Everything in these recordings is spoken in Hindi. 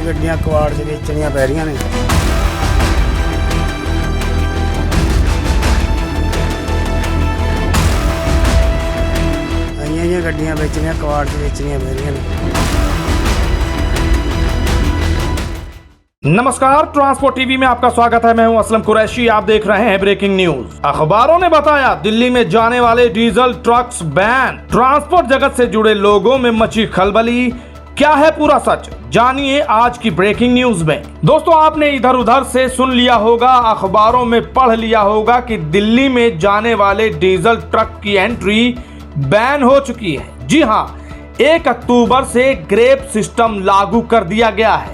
ਗੱਡੀਆਂ ਕਵਾੜ 'ਚ ਵੇਚਣੀਆਂ ਪੈ ਰਹੀਆਂ ਨੇ। ਆਈਆਂ ਗੱਡੀਆਂ ਵੇਚਣੀਆਂ ਕਵਾੜ 'ਚ ਵੇਚਣੀਆਂ ਪੈ ਰਹੀਆਂ ਨੇ। नमस्कार, ट्रांसपोर्ट टीवी में आपका स्वागत है। मैं हूं असलम कुरैशी। आप देख रहे हैं ब्रेकिंग न्यूज। अखबारों ने बताया दिल्ली में जाने वाले डीजल ट्रक्स बैन। ट्रांसपोर्ट जगत से जुड़े लोगों में मची खलबली। क्या है पूरा सच, जानिए आज की ब्रेकिंग न्यूज में। दोस्तों, आपने इधर उधर से सुन लिया होगा, अखबारों में पढ़ लिया होगा कि दिल्ली में जाने वाले डीजल ट्रक की एंट्री बैन हो चुकी है। जी हाँ, 1 अक्टूबर से ग्रेप सिस्टम लागू कर दिया गया है।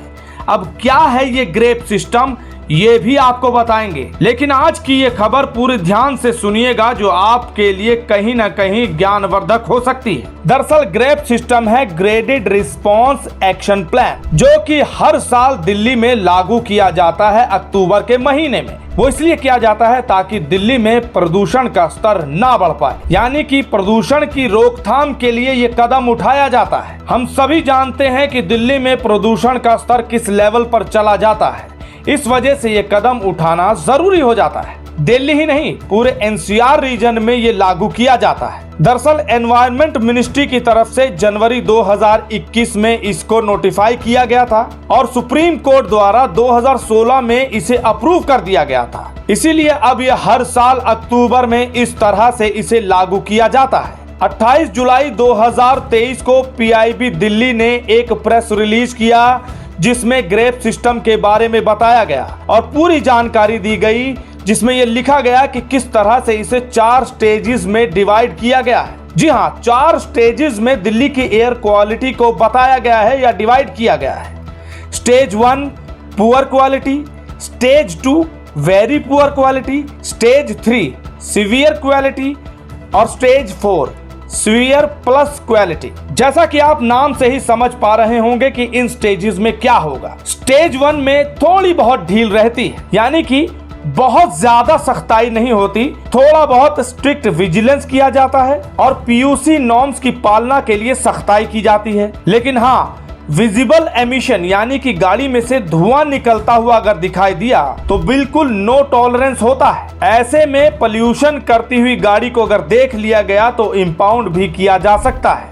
अब क्या है ये ग्रेप सिस्टम, ये भी आपको बताएंगे, लेकिन आज की ये खबर पूरे ध्यान से सुनिएगा जो आपके लिए कहीं ना कहीं ज्ञानवर्धक हो सकती है। दरअसल ग्रेप सिस्टम है ग्रेडेड रिस्पॉन्स एक्शन प्लान, जो कि हर साल दिल्ली में लागू किया जाता है अक्टूबर के महीने में। वो इसलिए किया जाता है ताकि दिल्ली में प्रदूषण का स्तर ना बढ़ पाए, यानी कि प्रदूषण की रोकथाम के लिए ये कदम उठाया जाता है। हम सभी जानते हैं कि दिल्ली में प्रदूषण का स्तर किस लेवल पर चला जाता है, इस वजह से ये कदम उठाना जरूरी हो जाता है। दिल्ली ही नहीं, पूरे एनसीआर रीजन में ये लागू किया जाता है। दरअसल एनवायरनमेंट मिनिस्ट्री की तरफ से जनवरी 2021 में इसको नोटिफाई किया गया था और सुप्रीम कोर्ट द्वारा 2016 में इसे अप्रूव कर दिया गया था। इसीलिए अब ये हर साल अक्टूबर में इस तरह से इसे लागू किया जाता है। 28 जुलाई 2023 को पीआईबी दिल्ली ने एक प्रेस रिलीज किया जिसमें ग्रेप सिस्टम के बारे में बताया गया और पूरी जानकारी दी गई, जिसमें यह लिखा गया कि किस तरह से इसे 4 स्टेजेस में डिवाइड किया गया है। जी हाँ, 4 स्टेजेस में दिल्ली की एयर क्वालिटी को बताया गया है या डिवाइड किया गया है। Stage 1 poor quality, stage 2 very poor quality, stage 3 severe quality और स्टेज 4 सीवियर प्लस क्वालिटी। जैसा कि आप नाम से ही समझ पा रहे होंगे कि इन स्टेजेस में क्या होगा। स्टेज 1 में थोड़ी बहुत ढील रहती है, यानी कि बहुत ज्यादा सख्ताई नहीं होती, थोड़ा बहुत स्ट्रिक्ट विजिलेंस किया जाता है और पीयूसी नॉर्म्स की पालना के लिए सख्ताई की जाती है। लेकिन हाँ, विजिबल एमिशन यानी कि गाड़ी में से धुआं निकलता हुआ अगर दिखाई दिया तो बिल्कुल नो टॉलरेंस होता है। ऐसे में पोल्यूशन करती हुई गाड़ी को अगर देख लिया गया तो इंपाउंड भी किया जा सकता है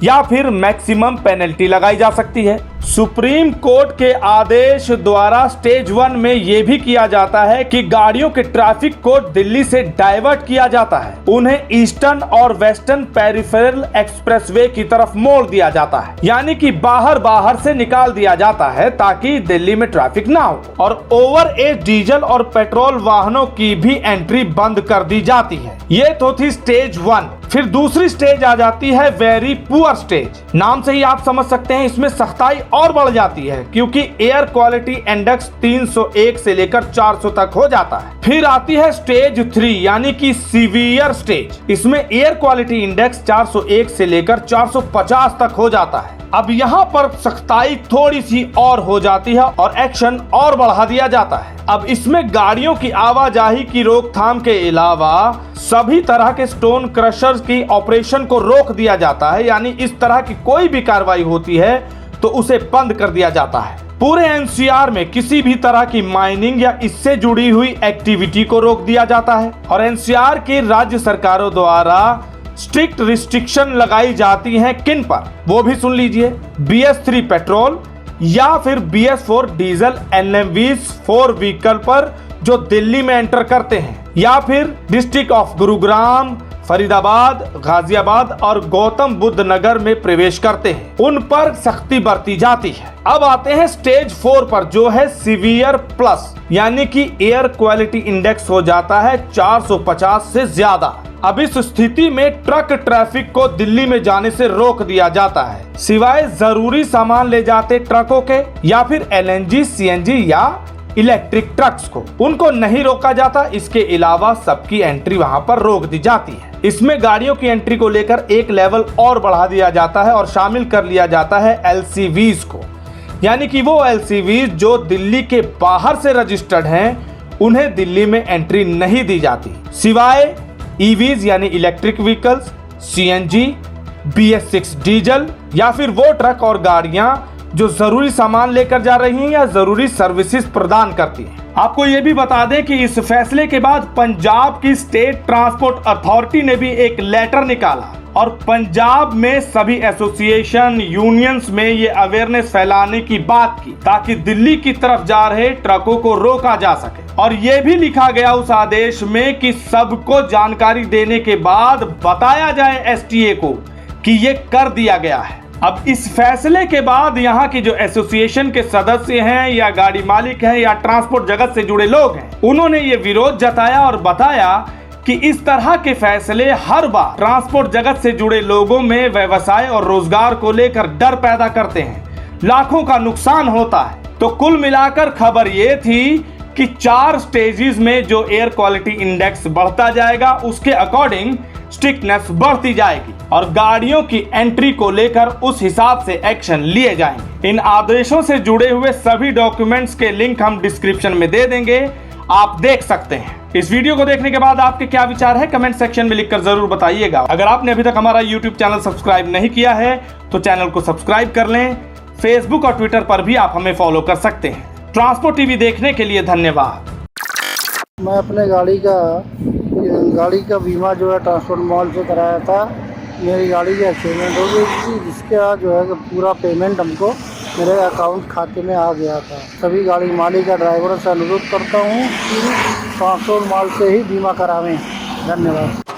या फिर मैक्सिमम पेनल्टी लगाई जा सकती है। सुप्रीम कोर्ट के आदेश द्वारा स्टेज 1 में यह भी किया जाता है कि गाड़ियों के ट्रैफिक को दिल्ली से डाइवर्ट किया जाता है, उन्हें ईस्टर्न और वेस्टर्न पेरिफेरल एक्सप्रेसवे की तरफ मोड़ दिया जाता है, यानी कि बाहर से निकाल दिया जाता है ताकि दिल्ली में ट्रैफिक ना हो। और ओवर एज डीजल और पेट्रोल वाहनों की भी एंट्री बंद कर दी जाती है। ये तो थी स्टेज 1। फिर दूसरी स्टेज आ जाती है वेरी पुअर स्टेज। नाम से ही आप समझ सकते हैं इसमें सख्ताई और बढ़ जाती है, क्योंकि एयर क्वालिटी इंडेक्स 301 से लेकर 400 तक हो जाता है। फिर आती है स्टेज 3 यानी कि सीवियर स्टेज। इसमें एयर क्वालिटी इंडेक्स 401 से लेकर 450 तक हो जाता है। अब यहाँ पर सख्ताई थोड़ी सी और हो जाती है और एक्शन और बढ़ा दिया जाता है। अब इसमें गाड़ियों की आवाजाही की रोकथाम के अलावा सभी तरह के स्टोन क्रशर्स की ऑपरेशन को रोक दिया जाता है, यानी इस तरह की कोई भी कार्रवाई होती है तो उसे बंद कर दिया जाता है। पूरे एनसीआर में किसी भी तरह की माइनिंग या इससे जुड़ी हुई एक्टिविटी को रोक दिया जाता है और एनसीआर की राज्य सरकारों द्वारा स्ट्रिक्ट रिस्ट्रिक्शन लगाई जाती हैं। किन पर, वो भी सुन लीजिए। BS3 पेट्रोल या फिर BS4 डीजल NMVs 4 व्हीकल पर जो दिल्ली में एंटर करते हैं या फिर डिस्ट्रिक्ट ऑफ गुरुग्राम, फरीदाबाद, गाजियाबाद और गौतम बुद्ध नगर में प्रवेश करते हैं, उन पर सख्ती बरती जाती है। अब आते हैं स्टेज 4 पर जो है सीवियर प्लस, यानी कि एयर क्वालिटी इंडेक्स हो जाता है 450 से ज्यादा। अब इस स्थिति में ट्रक ट्रैफिक को दिल्ली में जाने से रोक दिया जाता है, सिवाय जरूरी सामान ले जाते ट्रकों के या फिर LNG, CNG या इलेक्ट्रिक ट्रक्स को, उनको नहीं रोका जाता। इसके अलावा सबकी एंट्री वहां पर रोक दी जाती है। इसमें गाड़ियों की एंट्री को लेकर एक लेवल और बढ़ा दिया जाता है और शामिल कर लिया जाता है LCVs को, यानी कि वो LCVs जो दिल्ली के बाहर से रजिस्टर्ड हैं उन्हें दिल्ली में एंट्री नहीं दी जाती, सिवाय EVs यानी electric vehicles, CNG, BS6 diesel या फिर वो ट्रक और गाड़ियां जो जरूरी सामान लेकर जा रही हैं या जरूरी सर्विसेज प्रदान करती हैं। आपको ये भी बता दें कि इस फैसले के बाद पंजाब की स्टेट ट्रांसपोर्ट अथॉरिटी ने भी एक लेटर निकाला और पंजाब में सभी एसोसिएशन यूनियंस में ये अवेयरनेस फैलाने की बात की ताकि दिल्ली की तरफ जा रहे ट्रकों को रोका जा सके। और ये भी लिखा गया उस आदेश में कि सबको जानकारी देने के बाद बताया जाए एसटीए को कि ये कर दिया गया है। अब इस फैसले के बाद यहाँ की जो एसोसिएशन के सदस्य हैं या गाड़ी मालिक हैं या ट्रांसपोर्ट जगत से जुड़े लोग हैं, उन्होंने ये विरोध जताया और बताया कि इस तरह के फैसले हर बार ट्रांसपोर्ट जगत से जुड़े लोगों में व्यवसाय और रोजगार को लेकर डर पैदा करते हैं, लाखों का नुकसान होता है। तो कुल मिलाकर खबर ये थी कि 4 स्टेजेस में जो एयर क्वालिटी इंडेक्स बढ़ता जाएगा उसके अकॉर्डिंग स्ट्रिक्टनेस बढ़ती जाएगी और गाड़ियों की एंट्री को लेकर उस हिसाब से एक्शन लिए जाएंगे। इन आदेशों से जुड़े हुए सभी डॉक्यूमेंट्स के लिंक हम डिस्क्रिप्शन में दे देंगे, आप देख सकते हैं। इस वीडियो को देखने के बाद आपके क्या विचार है कमेंट सेक्शन में लिखकर जरूर बताइएगा। अगर आपने अभी तक हमारा YouTube चैनल सब्सक्राइब नहीं किया है तो चैनल को सब्सक्राइब कर लें। फेसबुक और ट्विटर पर भी आप हमें फॉलो कर सकते हैं। ट्रांसपोर्ट टीवी देखने के लिए धन्यवाद। मैं अपने गाड़ी का बीमा जो है ट्रांसपोर्ट मॉल से कराया था। मेरी गाड़ी की एक्सीडेंट हो गई थी जिसका जो है कि पूरा पेमेंट हमको मेरे अकाउंट खाते में आ गया था। सभी गाड़ी मालिक का ड्राइवरों से अनुरोध करता हूँ कि ट्रांसपोर्ट मॉल से ही बीमा करावें। धन्यवाद।